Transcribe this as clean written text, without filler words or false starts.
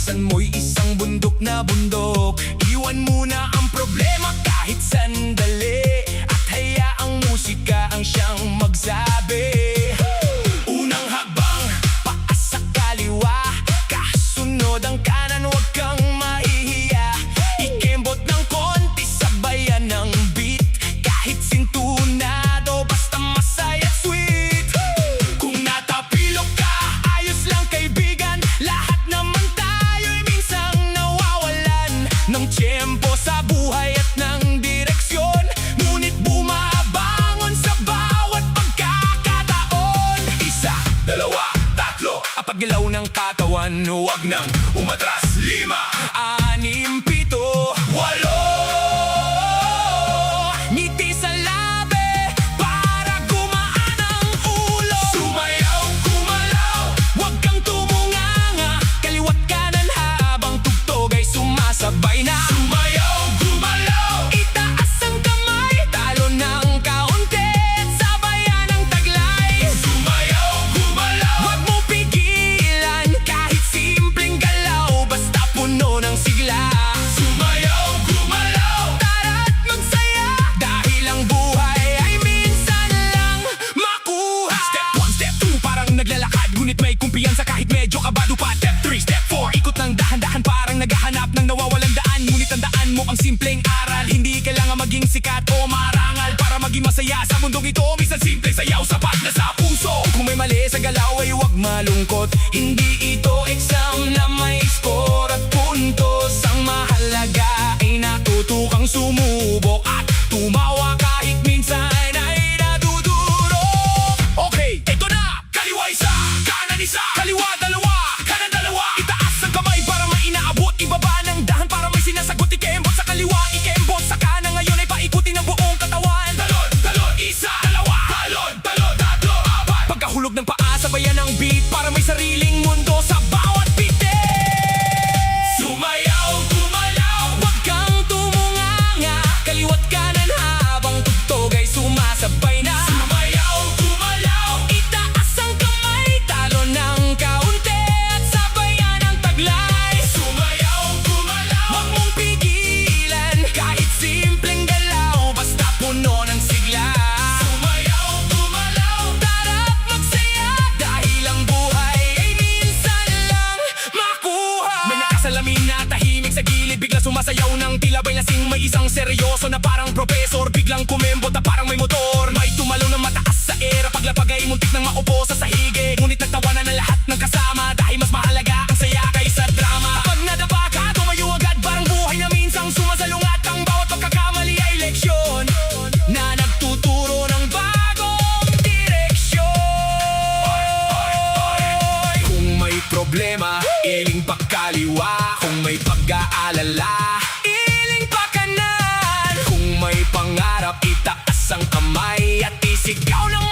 Taasan mo'y isang bundok na bundok. Iwan muna ang problema kahit sandali, at hayaang musika ang siyang magsabi. Unang hakbang, paas sa kaliwa, kasunod ang kanan, huwag kang mahihiya. Ikembot ng konti, sabayan ng beat, kahit sintunado, basta masaya at sweet. Kung natapilok ka, ayos lang kaibigan, lahat naman tayo'y minsang nawawalan ng tiyempo sa buhay at ng direksyon. Ngunit bumabangon sa bawat pagkakataon. Isa, dalawa, tatlo, apaglaw ng katawan, huwag nang umatras. 5, 6, 7, 8. Ngiti sa labi para gumaan ang ulo. Sumayaw, gumalaw, huwag kang tumunganga, kaliwat kanan habang tugtog ay sumasabay na. Sumayaw, gumalaw, itaas ang kamay, talo ng kaunti, sabayan ang taglay. Sumayaw, gumalaw, huwag mo pigilan, kahit simpleng galaw, basta puno ng sigla. Sumayaw, gumalaw, tara't magsaya, dahil ang buhay ay minsan lang makuha. Step 1, step 2, parang naglalakad, ngunit may kumpiyansa kahit medyo kabado pa. Step 3, step 4, ikot ng dahan-dahan, parang naghahanap ng nawawalang daan. Ngunit tandaan mo ang simpleng aral, hindi kailangan maging sikat o marangal para maging masaya sa mundong ito. Minsan simpleng sayaw, sapat na sa puso. Kung may mali sa galaw ay huwag malungkot, hindi ito exam na may score at puntos. Ang mahalaga ay natuto kang sumubok at tumawa kahit minsan ay naduduro. Okay, ito na! Kaliwa isa, kanan isa, kaliwa dalawa, kanan dalawa. Itaas ang kamay para may inaabot, ibaba ng dahan para may sinasagot. Ikembot sa kaliwa, ikembot sa kanan, ngayon ay paikutin ang buong katawan. Talon, talon, isa, dalawa, talon, talon, tatlo, apat. Pagkahulog ng paa, sabayan ng beat para may sariling mundo sa bawat bitin. Sumayaw, gumalaw, huwag kang tumunganga, kaliwat kanan habang tugtog ay sumasabay na. Sumayaw, gumalaw, itaas ang kamay, talo ng kaunti, at sabayan ang taglay. Sumayaw, gumalaw, huwag mong pigilan, kahit simpleng galaw, basta puno ng sigla. Sumayaw, gumalaw, tara't magsaya, dahil ang buhay ay minsan lang makuha. May nakasalamin na tahimik sa gilid, bigla sumasayaw ng tila ba'y lasing. May isang seryoso na parang profesor, biglang kumembot na parang may motor. May tumalon na mataas sa era, paglapag ay muntik nang maupo sa sahig. Ngunit nagtawanan ng lahat ng kasama, dahil mas mahalaga ang saya kaysa drama. Kapag nadapa ka, tumayo agad, parang buhay na minsang sumasalungat. Ang bawat pagkakamali ay leksyon na nagtuturo ng bagong direksyon. Kung may problema, iling pagkaliwa. Kung may pag-aalala, iling pa kanan. Kung may pangarap, itaas ang kamay at isigaw ng